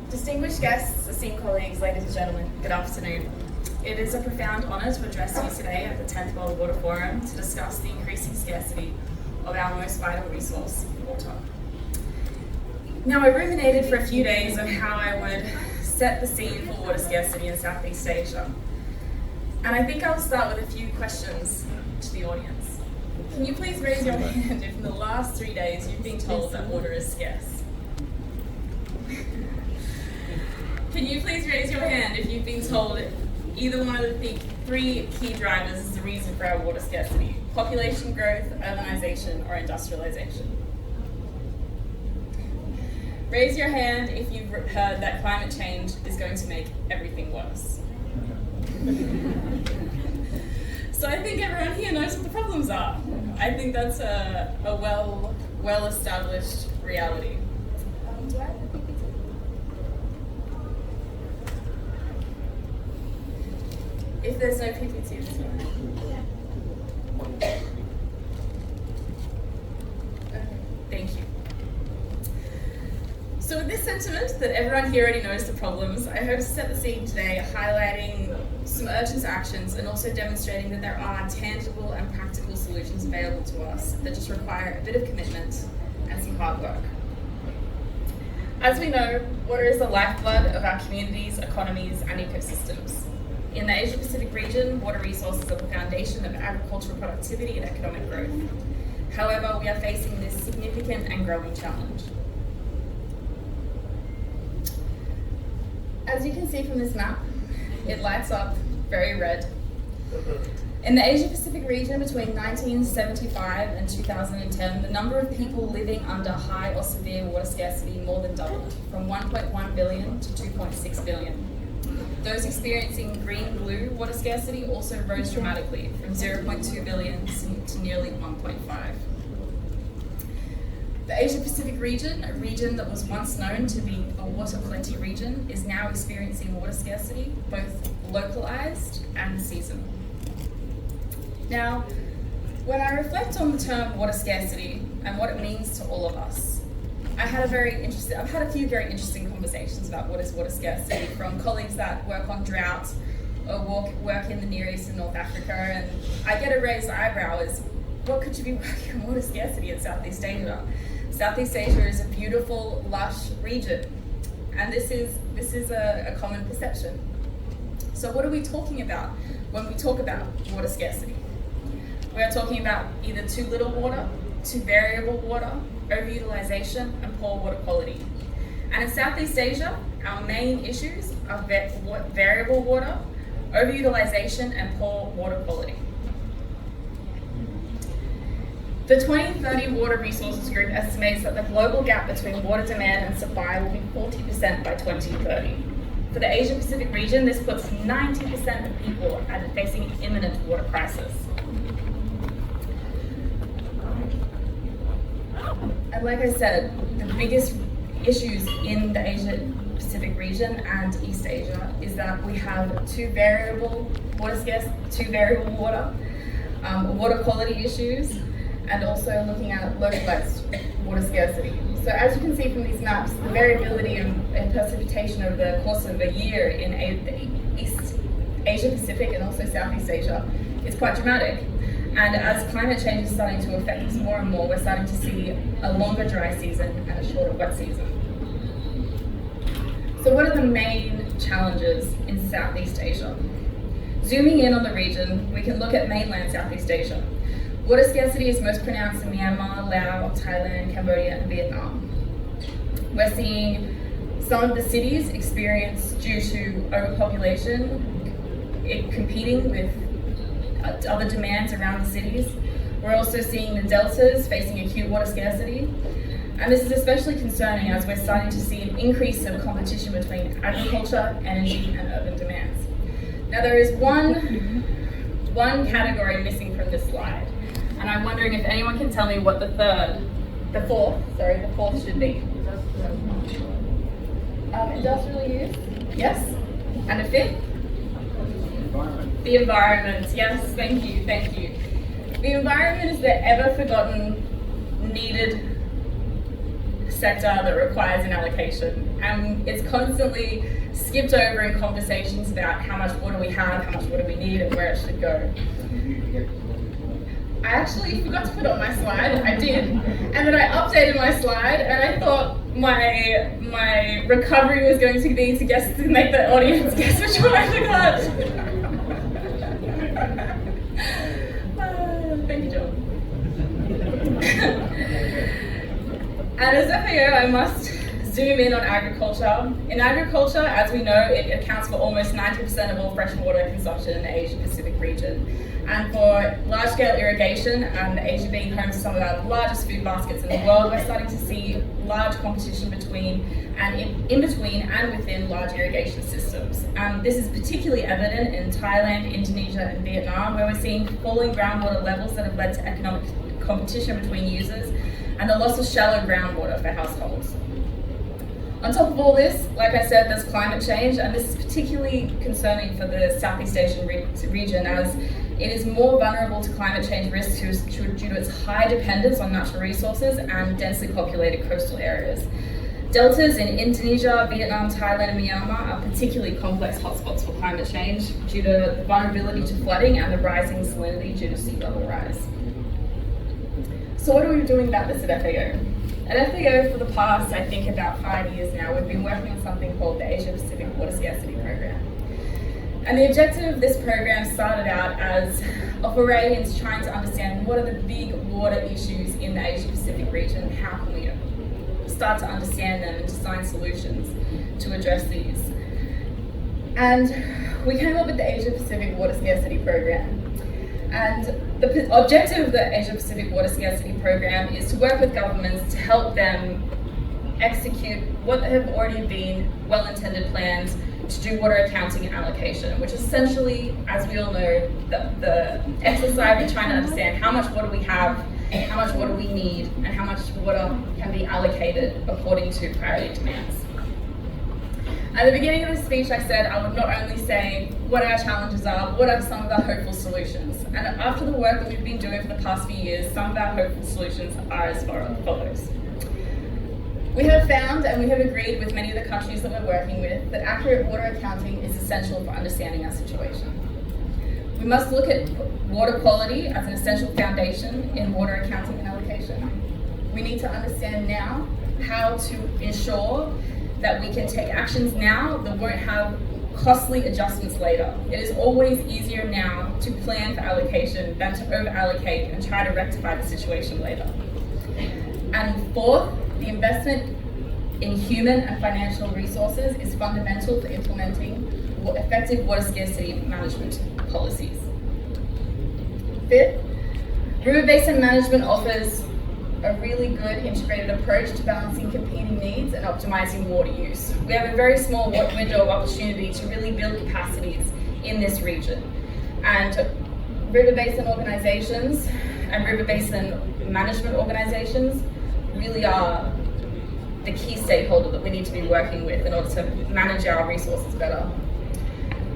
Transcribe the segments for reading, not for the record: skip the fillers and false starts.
Distinguished guests, esteemed colleagues, ladies and gentlemen, good afternoon. It is a profound honour to address you today at the 10th World Water Forum to discuss the increasing scarcity of our most vital resource, water. Now, I ruminated for a few days on how I would set the scene for water scarcity in Southeast Asia. And I think I'll start with a few questions to the audience. Can you please raise your hand if in the last 3 days you've been told that water is scarce? Can you please raise your hand if you've been told either one of the three key drivers is the reason for our water scarcity? Population growth, urbanization, or industrialization? Raise your hand if you've heard that climate change is going to make everything worse. So I think everyone here knows what the problems are. I think that's a well-established reality. Do I have the PPT? If there's no PPT, this one. Okay, thank you. So with this sentiment that everyone here already knows the problems, I hope to set the scene today highlighting some urgent actions and also demonstrating that there are tangible and practical solutions available to us that just require a bit of commitment and some hard work. As we know, water is the lifeblood of our communities, economies, and ecosystems. In the Asia-Pacific region, water resources are the foundation of agricultural productivity and economic growth. However, we are facing this significant and growing challenge. As you can see from this map, it lights up very red. In the Asia-Pacific region between 1975 and 2010, the number of people living under high or severe water scarcity more than doubled, from 1.1 billion to 2.6 billion. Those experiencing green-blue water scarcity also rose dramatically, from 0.2 billion to nearly 1.5. The Asia-Pacific region, a region that was once known to be a water plenty region, is now experiencing water scarcity, both localized and seasonal. Now, when I reflect on the term water scarcity and what it means to all of us, I've had a few very interesting conversations about what is water scarcity from colleagues that work on drought or work in the Near East and North Africa, and I get a raised eyebrow as, what could you be working on water scarcity in Southeast Asia? Southeast Asia is a beautiful, lush region, and this is a common perception. So what are we talking about when we talk about water scarcity? We are talking about either too little water, too variable water, overutilization, and poor water quality. And in Southeast Asia, our main issues are variable water, overutilization, and poor water quality. The 2030 Water Resources Group estimates that the global gap between water demand and supply will be 40% by 2030. For the Asia-Pacific region, this puts 90% of people facing an imminent water crisis. And like I said, the biggest issues in the Asia-Pacific region and East Asia is that we have too variable water, water quality issues, and also looking at localized water scarcity. So as you can see from these maps, the variability in precipitation over the course of a year in the East Asia-Pacific and also Southeast Asia is quite dramatic. And as climate change is starting to affect us more and more, we're starting to see a longer dry season and a shorter wet season. So what are the main challenges in Southeast Asia? Zooming in on the region, we can look at mainland Southeast Asia. Water scarcity is most pronounced in Myanmar, Laos, Thailand, Cambodia, and Vietnam. We're seeing some of the cities experience, due to overpopulation, it competing with other demands around the cities. We're also seeing the deltas facing acute water scarcity. And this is especially concerning as we're starting to see an increase of competition between agriculture, energy, and urban demands. Now there is one category missing from this slide. And I'm wondering if anyone can tell me what the fourth should be. Industrial use, yes. And the fifth? The environment, yes, thank you. The environment is the ever forgotten, needed sector that requires an allocation, and it's constantly skipped over in conversations about how much water we have, how much water we need, and where it should go. I actually forgot to put on my slide. I did, and then I updated my slide, and I thought my recovery was going to be to make the audience guess which one I forgot. Thank you, John. And as FAO, I must zoom in on agriculture. In agriculture, as we know, it accounts for almost 90% of all freshwater consumption in the Asia-Pacific region. And for large-scale irrigation, and Asia being home to some of our largest food baskets in the world, we're starting to see large competition between and in between and within large irrigation systems. This is particularly evident in Thailand, Indonesia, and Vietnam, where we're seeing falling groundwater levels that have led to economic competition between users and the loss of shallow groundwater for households. On top of all this, like I said, there's climate change, and this is particularly concerning for the Southeast Asian region, as it is more vulnerable to climate change risks due to its high dependence on natural resources and densely populated coastal areas. Deltas in Indonesia, Vietnam, Thailand, and Myanmar are particularly complex hotspots for climate change due to the vulnerability to flooding and the rising salinity due to sea level rise. So what are we doing about this at FAO? At FAO, for the past, I think, about 5 years now, we've been working on something called the Asia-Pacific Water Scarcity Program. And the objective of this program started out as a foray into trying to understand what are the big water issues in the Asia-Pacific region, how can we start to understand them and design solutions to address these. And we came up with the Asia-Pacific Water Scarcity Program. And the objective of the Asia-Pacific Water Scarcity Program is to work with governments to help them execute what have already been well-intended plans to do water accounting and allocation, which is essentially, as we all know, the exercise of trying to understand how much water we have, how much water we need, and how much water can be allocated according to priority demands. At the beginning of the speech, I said I would not only say what our challenges are, what are some of our hopeful solutions. And after the work that we've been doing for the past few years, some of our hopeful solutions are as follows. We have found, and we have agreed with many of the countries that we're working with, that accurate water accounting is essential for understanding our situation. We must look at water quality as an essential foundation in water accounting and allocation. We need to understand now how to ensure that we can take actions now that won't have costly adjustments later. It is always easier now to plan for allocation than to over-allocate and try to rectify the situation later. And fourth, the investment in human and financial resources is fundamental for implementing effective water scarcity management policies. Fifth, river basin management offers a really good integrated approach to balancing competing needs and optimizing water use. We have a very small window of opportunity to really build capacities in this region. And river basin organizations and river basin management organizations really are the key stakeholder that we need to be working with in order to manage our resources better.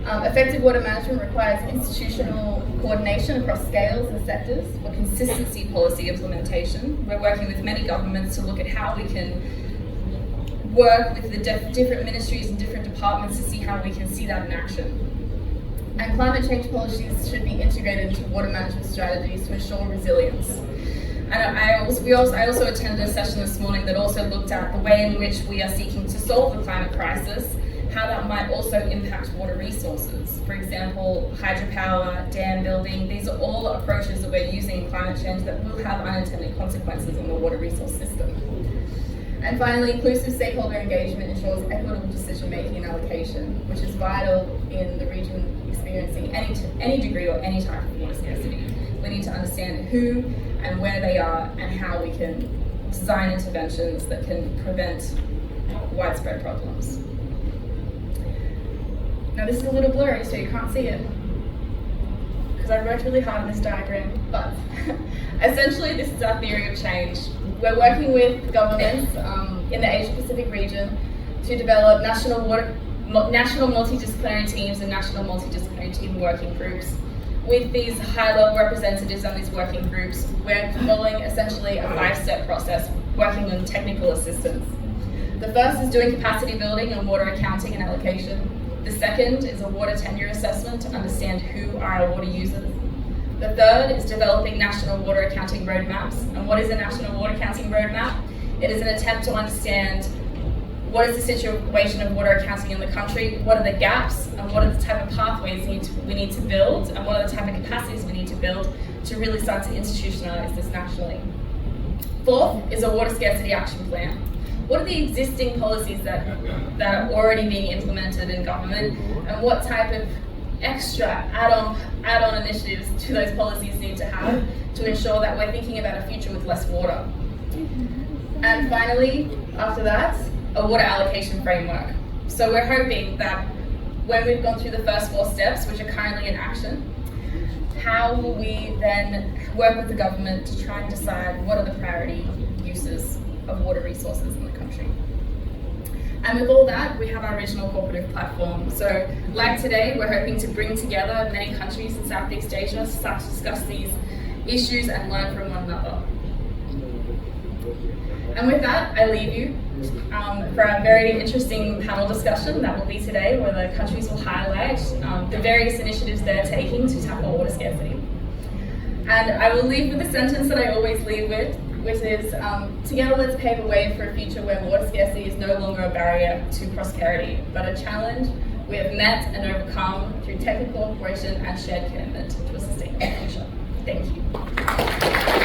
Effective water management requires institutional coordination across scales and sectors for consistency policy implementation. We're working with many governments to look at how we can work with the different ministries and different departments to see how we can see that in action. And climate change policies should be integrated into water management strategies to ensure resilience. And I also attended a session this morning that also looked at the way in which we are seeking to solve the climate crisis, how that might also impact water resources. For example, hydropower, dam building, these are all approaches that we're using in climate change that will have unintended consequences on the water resource system. And finally, inclusive stakeholder engagement ensures equitable decision-making and allocation, which is vital in the region experiencing any degree or any type of water scarcity. We need to understand who and where they are and how we can design interventions that can prevent widespread problems. Now this is a little blurry, so you can't see it, because I worked really hard on this diagram, but essentially this is our theory of change. We're working with governments in the Asia-Pacific region to develop national multidisciplinary teams and national multidisciplinary team working groups. With these high-level representatives on these working groups, we're following essentially a 5-step process working on technical assistance. The first is doing capacity building on water accounting and allocation. The second is a water tenure assessment to understand who are our water users. The third is developing national water accounting roadmaps. And what is a national water accounting roadmap? It is an attempt to understand what is the situation of water accounting in the country, what are the gaps, and what are the type of pathways we need to build, and what are the type of capacities we need to build to really start to institutionalize this nationally. Fourth is a water scarcity action plan. What are the existing policies that are already being implemented in government, and what type of extra add-on initiatives do those policies need to have to ensure that we're thinking about a future with less water? And finally, after that, a water allocation framework. So we're hoping that when we've gone through the first 4 steps, which are currently in action, how will we then work with the government to try and decide what are the priority uses of water resources in the country? And with all that, we have our regional cooperative platform. So like today, we're hoping to bring together many countries in Southeast Asia to start to discuss these issues and learn from one another. And with that, I leave you for a very interesting panel discussion that will be today, where the countries will highlight the various initiatives they're taking to tackle water scarcity. And I will leave with a sentence that I always leave with, which is, together let's pave a way for a future where water scarcity is no longer a barrier to prosperity, but a challenge we have met and overcome through technical cooperation and shared commitment to a sustainable future. Thank you.